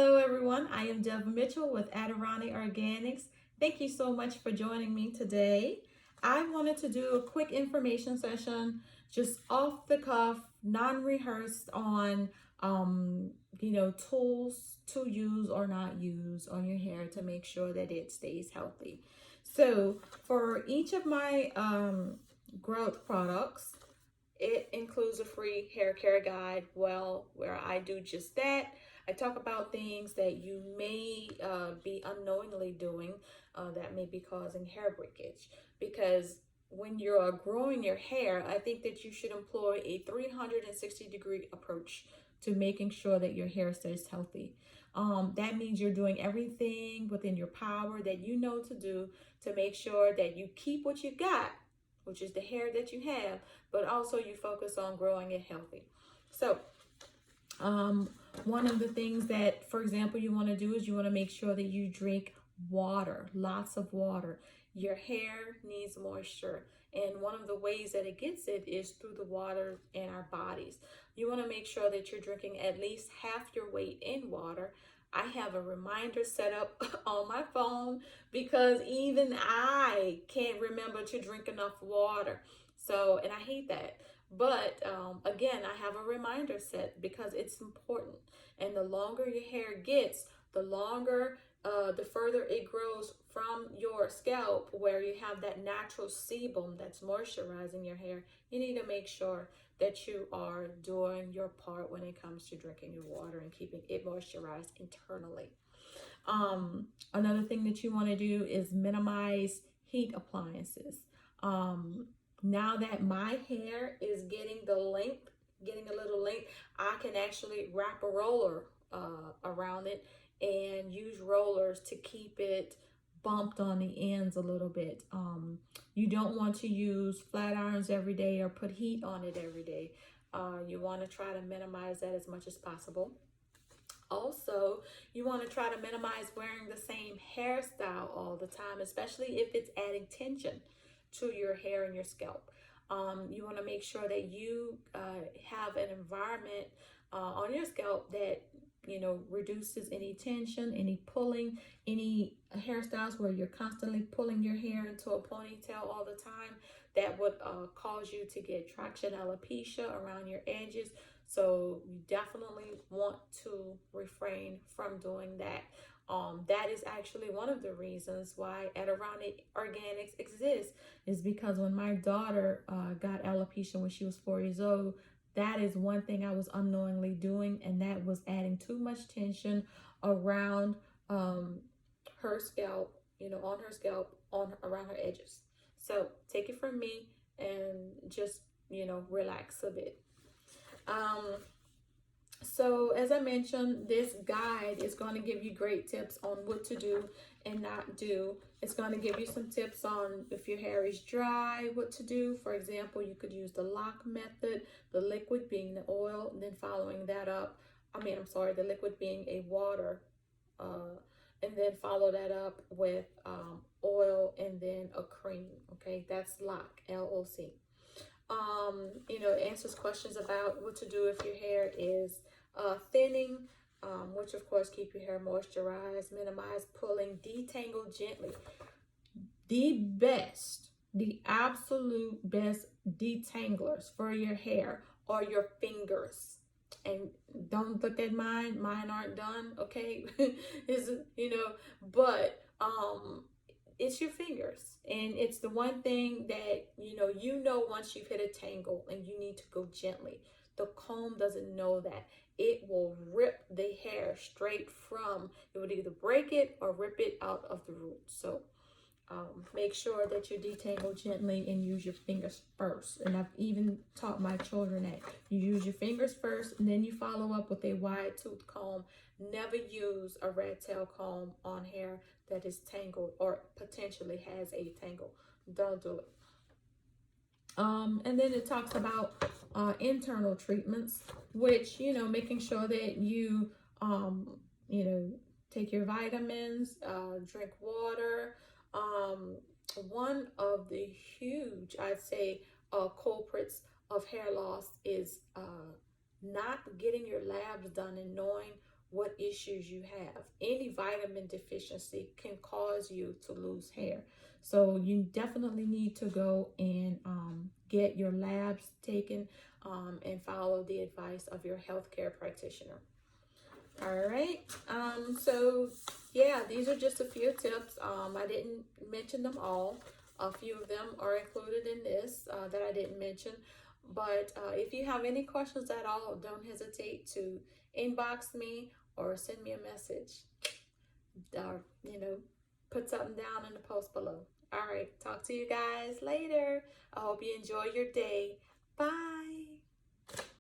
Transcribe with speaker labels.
Speaker 1: Hello, everyone. I am Deb Mitchell with Adirani Organics. Thank you so much for joining me today. I wanted to do a quick information session, just off the cuff, non-rehearsed on, tools to use or not use on your hair to make sure that it stays healthy. So, for each of my growth products, it includes a free hair care guide, where I do just that. I talk about things that you may be unknowingly doing that may be causing hair breakage. Because when you're growing your hair, I think that you should employ a 360-degree approach to making sure that your hair stays healthy. That means you're doing everything within your power that you know to do to make sure that you keep what you got, which is the hair that you have, but also you focus on growing it healthy. So, one of the things that, for example, you want to do is you want to make sure that you drink water, lots of water. Your hair needs moisture, and one of the ways that it gets it is through the water in our bodies. You want to make sure that you're drinking at least half your weight in water. I have a reminder set up on my phone because even I can't remember to drink enough water. So, and I hate that. But again, I have a reminder set because it's important. And the longer your hair gets, the further it grows from your scalp, where you have that natural sebum that's moisturizing your hair. You need to make sure that you are doing your part when it comes to drinking your water and keeping it moisturized internally. Another thing that you want to do is minimize heat appliances. Now that my hair is getting a little length, I can actually wrap a roller around it and use rollers to keep it bumped on the ends a little bit. You don't want to use flat irons every day or put heat on it every day. You want to try to minimize that as much as possible. Also, you want to try to minimize wearing the same hairstyle all the time, especially if it's adding tension to your hair and your scalp. You want to make sure that you have an environment on your scalp that reduces any tension, any pulling, any hairstyles where you're constantly pulling your hair into a ponytail all the time. That would cause you to get traction alopecia around your edges. So you definitely want to refrain from doing that. That is actually one of the reasons why Adirani Organics exists, is because when my daughter got alopecia when she was 4 years old, that is one thing I was unknowingly doing, and that was adding too much tension around her scalp, on her scalp, around her edges. So take it from me and just, relax a bit. So as I mentioned, this guide is going to give you great tips on what to do and not do. It's going to give you some tips on if your hair is dry, what to do. For example, you could use the lock method, the liquid being the oil, and then following that up, the liquid being a water, and then follow that up with oil and then a cream. Okay, that's lock, L-O-C. It answers questions about what to do if your hair is thinning, which of course keep your hair moisturized, minimize pulling, detangle gently. The absolute best detanglers for your hair are your fingers. And don't look at mine aren't done, okay? But it's your fingers, and it's the one thing that once you've hit a tangle and you need to go gently. The comb doesn't know that. It will rip the hair straight from, it would either break it or rip it out of the root. So make sure that you detangle gently and use your fingers first. And I've even taught my children that you use your fingers first, and then you follow up with a wide tooth comb. Never use a rat tail comb on hair that is tangled or potentially has a tangle. Don't do it. And then it talks about internal treatments, which, making sure that you, take your vitamins, drink water. One of the huge, I'd say, culprits of hair loss is not getting your labs done and knowing what issues you have. Any vitamin deficiency can cause you to lose hair. So you definitely need to go and get your labs taken and follow the advice of your healthcare practitioner. All right. So yeah, these are just a few tips. I didn't mention them all. A few of them are included in this that I didn't mention. But if you have any questions at all, don't hesitate to inbox me or send me a message. Or, put something down in the post below. All right. Talk to you guys later. I hope you enjoy your day. Bye.